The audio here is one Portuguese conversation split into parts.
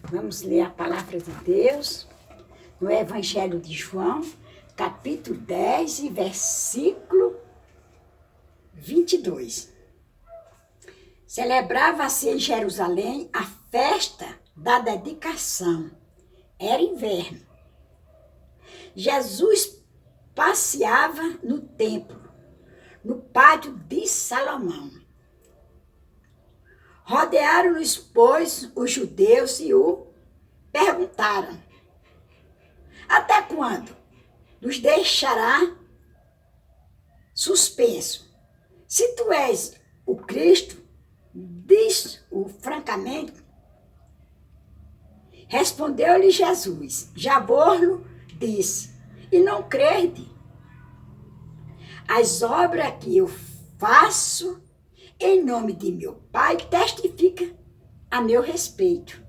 Vamos ler a palavra de Deus no Evangelho de João, capítulo 10, e versículo 22. Celebrava-se em Jerusalém a festa da dedicação. Era inverno. Jesus passeava no templo, no pátio de Salomão. Rodearam-nos, pois, os judeus e o perguntaram: até quando nos deixará suspenso? Se tu és o Cristo, diz-o francamente. Respondeu-lhe Jesus: já vos disse, e não crede. As obras que eu faço em nome de meu Pai testificam a meu respeito.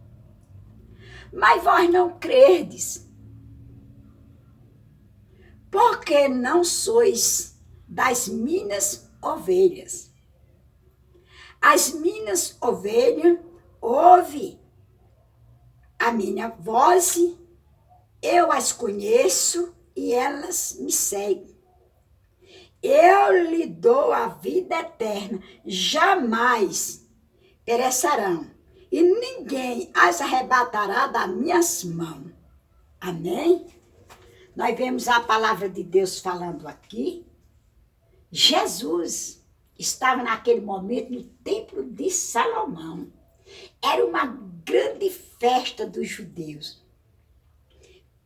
Mas vós não credes, porque não sois das minhas ovelhas. As minhas ovelhas ouvem a minha voz, eu as conheço e elas me seguem. Eu lhe dou a vida eterna, jamais perecerão, e ninguém as arrebatará das minhas mãos. Amém? Nós vemos a palavra de Deus falando aqui. Jesus estava naquele momento no templo de Salomão. Era uma grande festa dos judeus.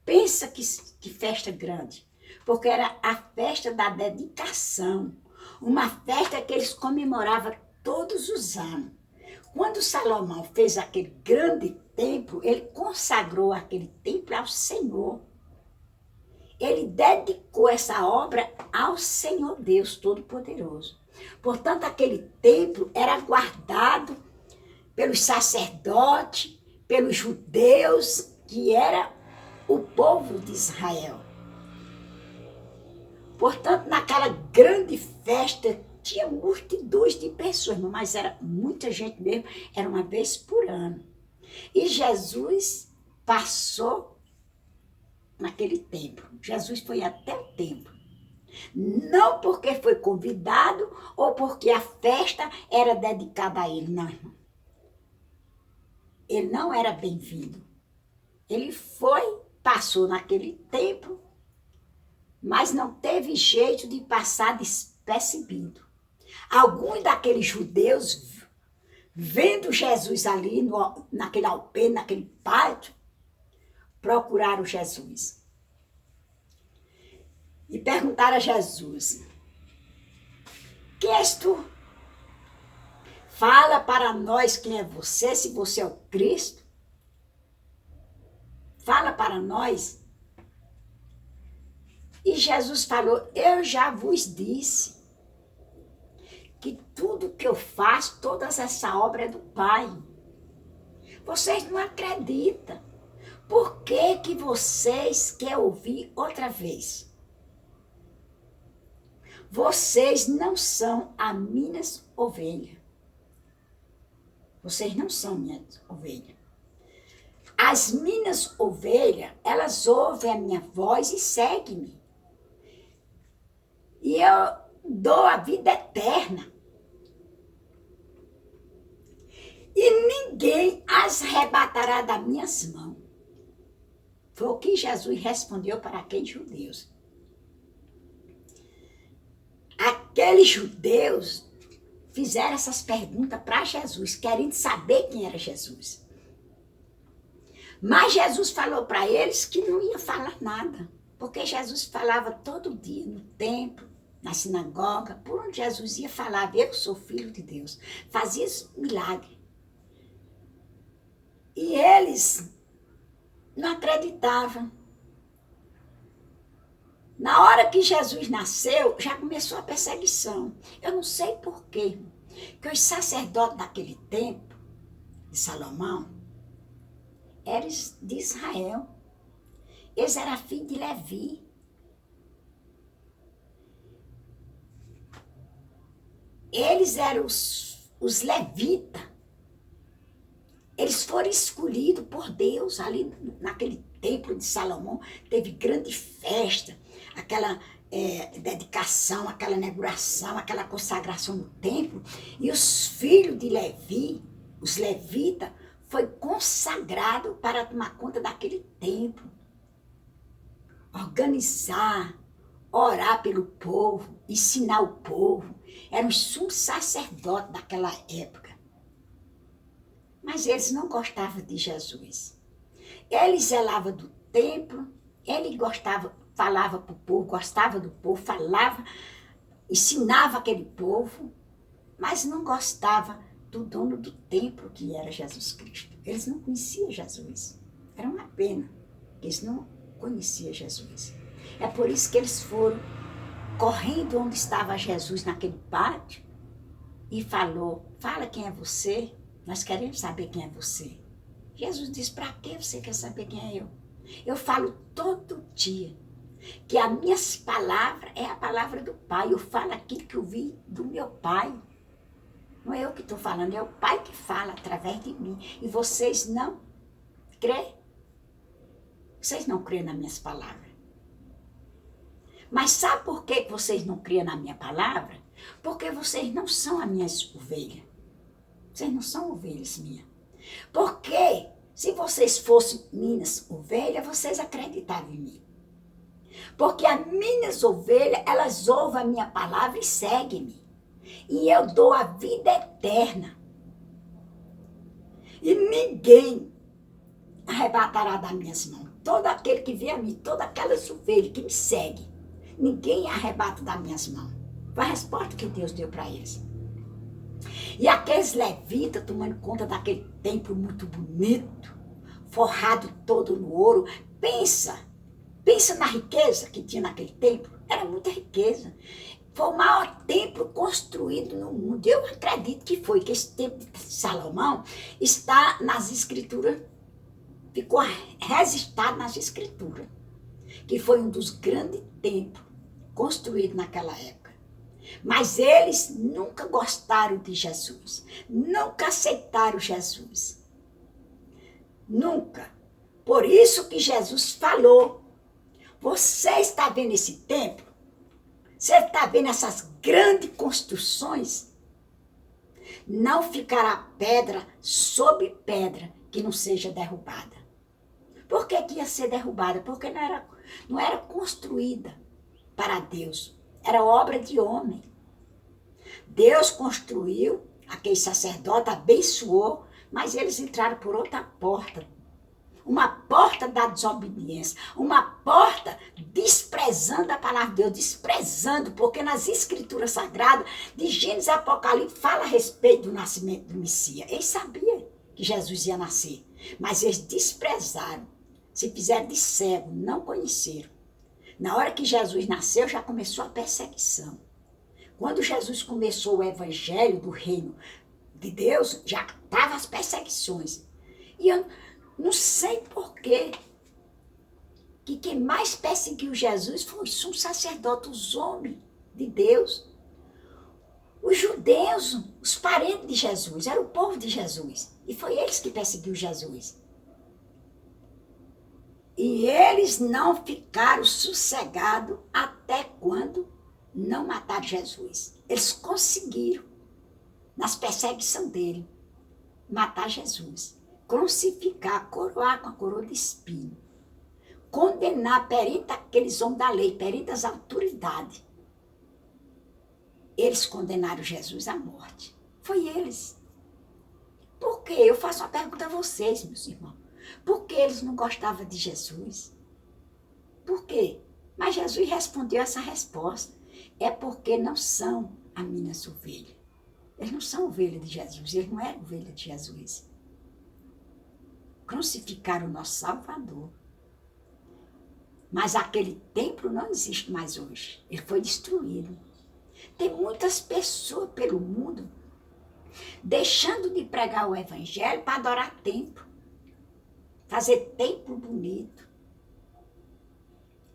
Pensa que festa grande, porque era a festa da dedicação, uma festa que eles comemoravam todos os anos. Quando Salomão fez aquele grande templo, ele consagrou aquele templo ao Senhor. Ele dedicou essa obra ao Senhor Deus Todo-Poderoso. Portanto, aquele templo era guardado pelos sacerdotes, pelos judeus, que era o povo de Israel. Portanto, naquela grande festa, tinha multidões de pessoas, mas era muita gente mesmo, era uma vez por ano. E Jesus passou naquele templo. Jesus foi até o templo. Não porque foi convidado ou porque a festa era dedicada a ele, não, irmão. Ele não era bem-vindo. Ele foi, passou naquele templo, mas não teve jeito de passar despercebido. Alguns daqueles judeus, vendo Jesus ali naquele alpendre, naquele pátio, procuraram Jesus. E perguntaram a Jesus: quem és tu? Fala para nós quem é você, se você é o Cristo. Fala para nós. E Jesus falou: eu já vos disse que tudo que eu faço, toda essa obra é do Pai. Vocês não acreditam. Por que vocês querem ouvir outra vez? Vocês não são as minhas ovelhas. Vocês não são minhas ovelhas. As minhas ovelhas, elas ouvem a minha voz e seguem-me. E eu dou a vida eterna. E ninguém as arrebatará das minhas mãos. Foi o que Jesus respondeu para aqueles judeus. Aqueles judeus fizeram essas perguntas para Jesus, querendo saber quem era Jesus. Mas Jesus falou para eles que não ia falar nada, porque Jesus falava todo dia no templo, na sinagoga, por onde Jesus ia falar: eu sou filho de Deus. Fazia milagre. E eles não acreditavam. Na hora que Jesus nasceu, já começou a perseguição. Eu não sei por quê, que os sacerdotes daquele tempo, de Salomão, eram de Israel. Eles eram filhos de Levi. Eles eram os levitas. Eles foram escolhidos por Deus ali naquele templo de Salomão. Teve grande festa, aquela dedicação, aquela inauguração, aquela consagração no templo. E os filhos de Levi, os levitas, foi consagrado para tomar conta daquele templo. Organizar, orar pelo povo, ensinar o povo. Eram os sumos sacerdotes daquela época. Mas eles não gostavam de Jesus. Ele zelava do templo, ele gostava, falava para o povo, gostava do povo, falava, ensinava aquele povo, mas não gostava do dono do templo, que era Jesus Cristo. Eles não conheciam Jesus. Era uma pena que eles não conheciam Jesus. É por isso que eles foram correndo onde estava Jesus naquele pátio e falou, fala quem é você, nós queremos saber quem é você. Jesus disse, para que você quer saber quem é eu? Eu falo todo dia que as minhas palavras é a palavra do Pai. Eu falo aquilo que eu vi do meu Pai. Não é eu que estou falando, é o Pai que fala através de mim. E vocês não crêem? Vocês não creem nas minhas palavras. Mas sabe por que vocês não creem na minha palavra? Porque vocês não são as minhas ovelhas. Vocês não são ovelhas minhas. Porque se vocês fossem minhas ovelhas, vocês acreditavam em mim. Porque as minhas ovelhas, elas ouvem a minha palavra e seguem-me. E eu dou a vida eterna. E ninguém arrebatará das minhas mãos. Todo aquele que vê a mim, todas aquelas ovelhas que me seguem, ninguém arrebata das minhas mãos. Foi a resposta que Deus deu para eles. E aqueles levitas tomando conta daquele templo muito bonito, forrado todo no ouro. Pensa na riqueza que tinha naquele templo. Era muita riqueza. Foi o maior templo construído no mundo. Eu acredito que foi, que esse templo de Salomão está nas escrituras, ficou registrado nas escrituras, que foi um dos grandes templos construídos naquela época. Mas eles nunca gostaram de Jesus, nunca aceitaram Jesus. Nunca. Por isso que Jesus falou, você está vendo esse templo? Você está vendo essas grandes construções? Não ficará pedra sobre pedra que não seja derrubada. Por que ia ser derrubada? Porque não era construída para Deus. Era obra de homem. Deus construiu, aquele sacerdote abençoou, mas eles entraram por outra porta. Uma porta da desobediência. Uma porta desprezando a palavra de Deus, desprezando, porque nas escrituras sagradas, de Gênesis e Apocalipse, fala a respeito do nascimento do Messias. Eles sabiam que Jesus ia nascer, mas eles desprezaram. Se fizeram de cego, não conheceram. Na hora que Jesus nasceu, já começou a perseguição. Quando Jesus começou o evangelho do reino de Deus, já estavam as perseguições. E eu não sei por quê, que quem mais perseguiu Jesus foi um sacerdote, os homens de Deus. Os judeus, os parentes de Jesus, era o povo de Jesus. E foi eles que perseguiu Jesus. E eles não ficaram sossegados até quando não mataram Jesus. Eles conseguiram, nas perseguições dele, matar Jesus. Crucificar, coroar com a coroa de espinho. Condenar perante aqueles homens da lei, perante as autoridades. Eles condenaram Jesus à morte. Foi eles. Por quê? Eu faço uma pergunta a vocês, meus irmãos. Por que eles não gostavam de Jesus? Por quê? Mas Jesus respondeu essa resposta. É porque não são as minhas ovelhas. Eles não são ovelhas de Jesus. Eles não eram ovelhas de Jesus. Crucificaram o nosso Salvador. Mas aquele templo não existe mais hoje. Ele foi destruído. Tem muitas pessoas pelo mundo deixando de pregar o evangelho para adorar templo. Fazer templo bonito.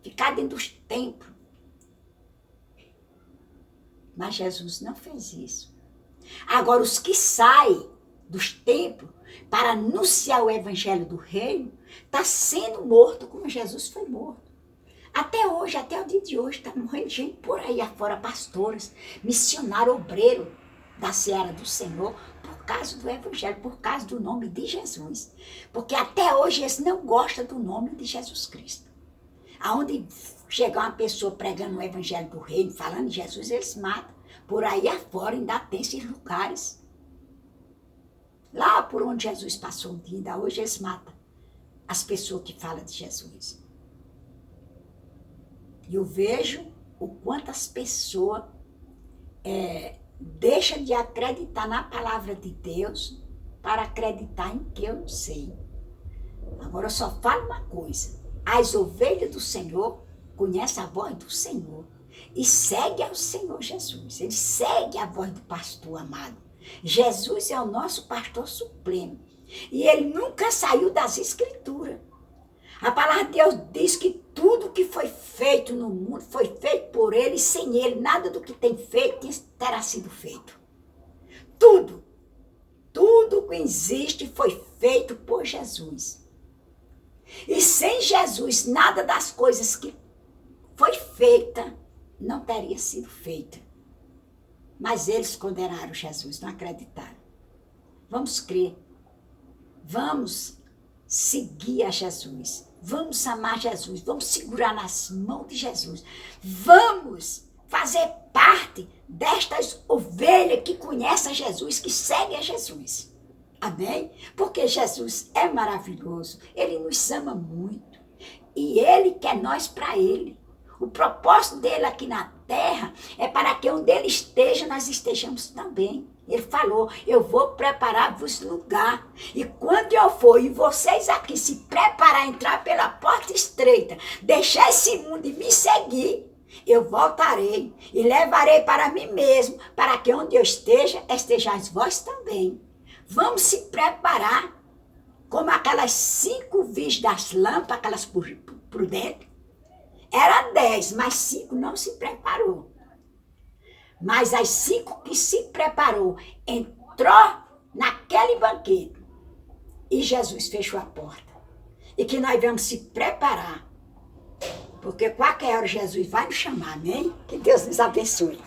Ficar dentro dos templos. Mas Jesus não fez isso. Agora, os que saem dos templos para anunciar o evangelho do reino, está sendo morto como Jesus foi morto. Até hoje, até o dia de hoje, está morrendo gente por aí afora, pastores, missionários, obreiros da seara do Senhor, por causa do evangelho, por causa do nome de Jesus. Porque até hoje eles não gostam do nome de Jesus Cristo. Aonde chegar uma pessoa pregando o evangelho do reino, falando de Jesus, eles matam. Por aí afora ainda tem esses lugares. Lá por onde Jesus passou um dia, ainda hoje eles matam as pessoas que falam de Jesus. E eu vejo o quanto as pessoas deixam de acreditar na palavra de Deus para acreditar em que eu não sei. Agora eu só falo uma coisa. As ovelhas do Senhor conhecem a voz do Senhor e seguem ao Senhor Jesus. Eles seguem a voz do pastor amado. Jesus é o nosso pastor supremo. E ele nunca saiu das Escrituras. A palavra de Deus diz que tudo que foi feito no mundo foi feito por ele, e sem ele, nada do que tem feito terá sido feito. Tudo que existe foi feito por Jesus. E sem Jesus, nada das coisas que foi feita não teria sido feita. Mas eles condenaram Jesus, não acreditaram. Vamos crer. Vamos seguir a Jesus. Vamos amar Jesus. Vamos segurar nas mãos de Jesus. Vamos fazer parte destas ovelhas que conhecem a Jesus, que seguem a Jesus. Amém? Porque Jesus é maravilhoso. Ele nos ama muito. E ele quer nós para ele. O propósito dele aqui na terra é para que onde ele esteja, nós estejamos também. Ele falou, eu vou preparar-vos lugar. E quando eu for e vocês aqui se preparar, entrar pela porta estreita, deixar esse mundo e me seguir, eu voltarei e levarei para mim mesmo, para que onde eu esteja, estejais vós também. Vamos se preparar, como aquelas 5 virgens das lâmpadas, aquelas prudentes. Era 10, mas 5 não se preparou. Mas as 5 que se preparou, entrou naquele banquete. E Jesus fechou a porta. E que nós vamos se preparar. Porque qualquer hora Jesus vai nos chamar, amém? Que Deus nos abençoe.